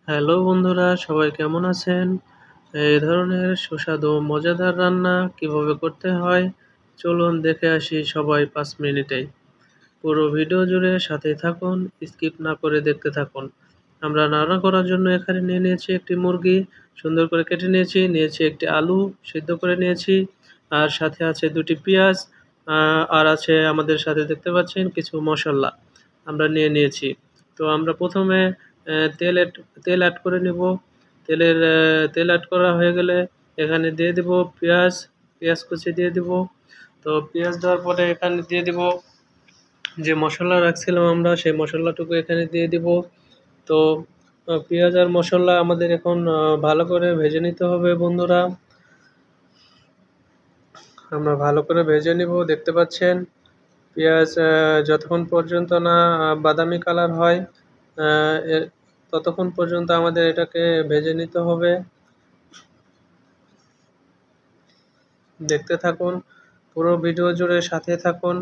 Hello বন্ধুরা, সবাই কেমন আছেন? এই ধরনের সুস্বাদু মজাদার রান্না কিভাবে করতে হয় চলুন দেখে আসি সবাই ৫ মিনিটেই। পুরো ভিডিও জুড়ে সাথেই থাকুন, স্কিপ না করে দেখতে থাকুন। আমরা রান্না করার জন্য এখানে নিয়ে নিয়েছি একটি মুরগি, সুন্দর করে কেটে নিয়েছি একটি আলু সিদ্ধ করে নিয়েছি, আর সাথে আছে ২ টি পেঁয়াজ, আর আছে আমাদের সাথে দেখতে পাচ্ছেন কিছু মসল্লা আমরা নিয়ে নিয়েছি। তো আমরা ১ম এ তেল এড করে নিব। তেল এড করা হয়ে গেলে এখানে দিয়ে দিব পেঁয়াজ কুচি দিয়ে দিব। তো পেঁয়াজ দেওয়ার পরে এখানে দিয়ে দিব যে মসলা রাখছিলাম আমরা সেই মসলাটুকু এখানে দিয়ে দিব। তো পেঁয়াজ আর মসলা আমাদের এখন ভালো করে ভেজে নিতে হবে বন্ধুরা। আমরা ভালো করে ভেজে নিব। দেখতে পাচ্ছেন পেঁয়াজ যতক্ষণ পর্যন্ত না বাদামি কালার হয় আ এ ততক্ষণ পর্যন্ত আমাদের এটাকে ভেজে নিতে হবে। দেখতে থাকুন, পুরো ভিডিও জুড়ে সাথে থাকুন।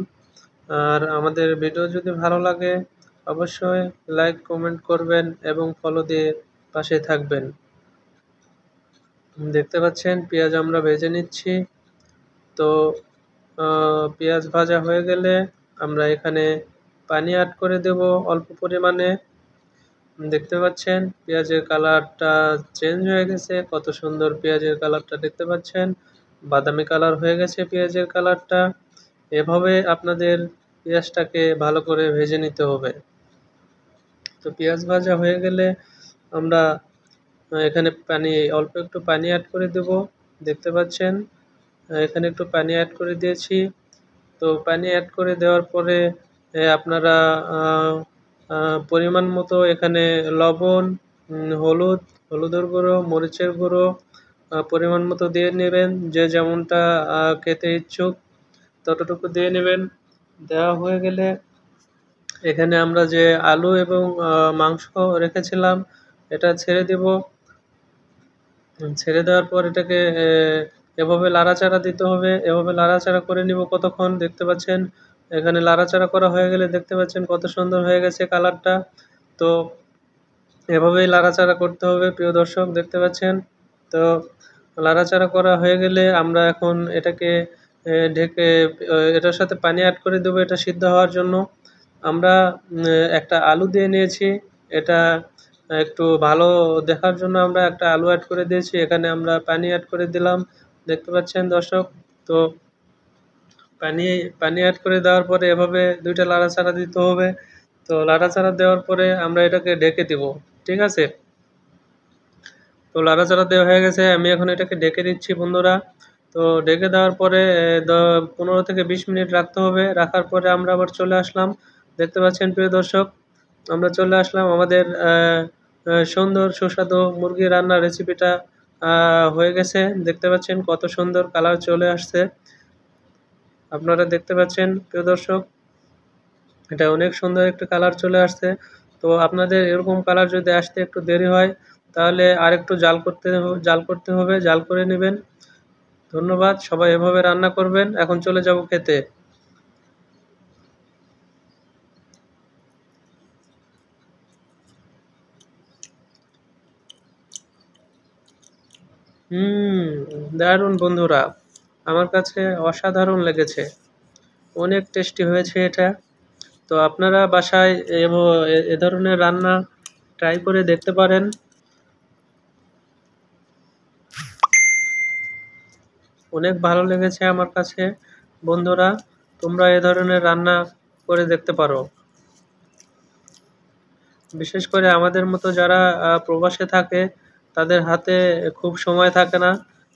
আর আমাদের ভিডিও যদি ভালো লাগে অবশ্যই লাইক, কমেন্ট করবেন এবং ফলো দিয়ে পাশে থাকবেন। দেখতে পাচ্ছেন পেঁয়াজ আমরা ভেজে নিচ্ছি। তো আ পেঁয়াজ ভাজা হয়ে গেলে আমরা এখানে পানি এড করে দেব অল্প পরিমাণে। দেখতে পাচ্ছেন পেঁয়াজের কালারটা চেঞ্জ হয়ে গেছে। কত সুন্দর পেঁয়াজের কালারটা দেখতে পাচ্ছেন। বাদামি কালার হয়ে গেছে পেঁয়াজের কালারটা। এভাবে আপনাদের পেঁয়াজটাকে ভালো করে ভেজে নিতে হবে। তো পেঁয়াজ ভাজা হয়ে গেলে আমরা এখানে অল্প একটু পানি এড করে দেব। দেখতে পাচ্ছেন এখানে একটু পানি এড করে দিয়েছি। তো পানি এড করে দেওয়ার পরে আপনারা আ আ পরিমাণ মতো এখানে লবণ, হলুদের গুঁড়ো, মরিচের গুঁড়ো পরিমাণ মতো দিয়ে নেবেন। যে যেমনটা খেতে ইচ্ছুক ততটুকু দিয়ে নেবেন। দেওয়া হয়ে গেলে এখানে আমরা যে আলু এবং মাংস রেখেছিলাম এটা ছেড়ে দিব। ছেড়ে দেওয়ার পর এটাকে এভাবে লাড়াচাড়া দিতে হবে। এভাবে লাড়াচাড়া করে নিব কতক্ষণ। দেখতে পাচ্ছেন এখানে লাড়াচাড়া করা হয়ে গেলে দেখতে পাচ্ছেন কত সুন্দর হয়ে গেছে কালারটা। তো এভাবেই লাড়াচাড়া করতে হবে প্রিয় দর্শক, দেখতে পাচ্ছেন। তো লাড়াচাড়া করা হয়ে গেলে আমরা এখন এটাকে ঢেকে এটার সাথে পানি এড করে দেবো এটা সিদ্ধ হওয়ার জন্য। আমরা একটা আলু দিয়ে নিয়েছি। এটা একটু ভালো দেখার জন্য আমরা একটা আলু এড করে দিয়েছি। এখানে আমরা পানি এড করে দিলাম। দেখতে পাচ্ছেন দর্শক। তো পানি পানি এড করে দেওয়ার পরে এভাবে ২ টা লাড়াচাড়া দিতে হবে। তো লাড়াচাড়া দেওয়ার পরে আমরা এটাকে ঢেকে দিব। ঠিক আছে? তো লাড়াচাড়া দেওয়া হয়ে গেছে। আমি এখন এটাকে ঢেকে দিচ্ছি বন্ধুরা। তো ঢেকে দেওয়ার পরে ১৫ থেকে ২০ মিনিট রাখতে হবে। রাখার পরে আমরা আবার চলে আসলাম। দেখতে পাচ্ছেন প্রিয় দর্শক, আমরা চলে আসলাম আমাদের সুন্দর সুস্বাদু মুরগি রান্নার রেসিপিটা আ হয়ে গেছে। দেখতে পাচ্ছেন কত সুন্দর কালার চলে আসছে। আপনারা দেখতে পাচ্ছেন প্রিয় দর্শক, এটা অনেক সুন্দর একটা কালার চলে আসছে। তো আপনাদের এরকম কালার যদি আসতে একটু দেরি হয় তাহলে আরেকটু জাল করতে হবে, জাল করে নিবেন। ধন্যবাদ। সবাই এভাবে রান্না করবেন। এখন চলে যাব খেতে। হুম, দারুণ বন্ধুরা। আমার কাছে অসাধারণ লেগেছে। অনেক টেস্টি হয়েছে এটা। তো আপনারা বাসায় এ ধরনের রান্না ট্রাই করে দেখতে পারেন। অনেক ভালো লেগেছে আমার কাছে। বন্ধুরা, তোমরা এ ধরনের রান্না করে দেখতে পারো। বিশেষ করে আমাদের মতো যারা প্রবাসে থাকে তাদের হাতে খুব সময় থাকে না।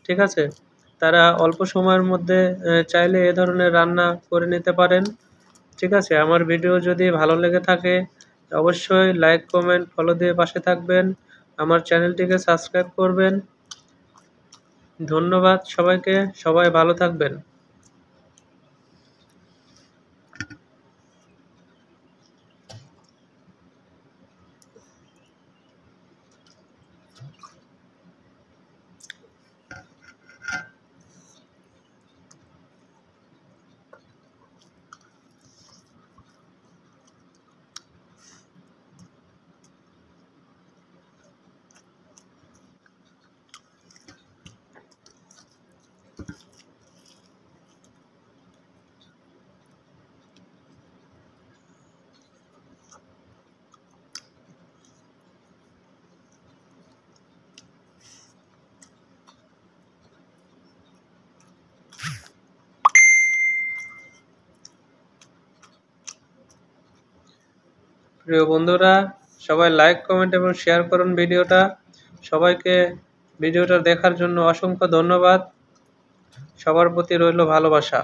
ঠিক আছে? তারা অল্প সময়ের মধ্যে চাইলে এ ধরনের রান্না করে নিতে পারেন। ঠিক আছে? আমার ভিডিও যদি ভালো লেগে থাকে অবশ্যই লাইক, কমেন্ট, ফলো দিয়ে পাশে থাকবেন। আমার চ্যানেলটিকে সাবস্ক্রাইব করবেন। ধন্যবাদ সবাইকে। সবাই ভালো থাকবেন। প্রিয় বন্ধুরা, সবাই লাইক, কমেন্ট এবং শেয়ার করুন ভিডিওটা। সবাইকে ভিডিওটা দেখার জন্য অসংখ্য ধন্যবাদ। সবার প্রতি রইল ভালোবাসা।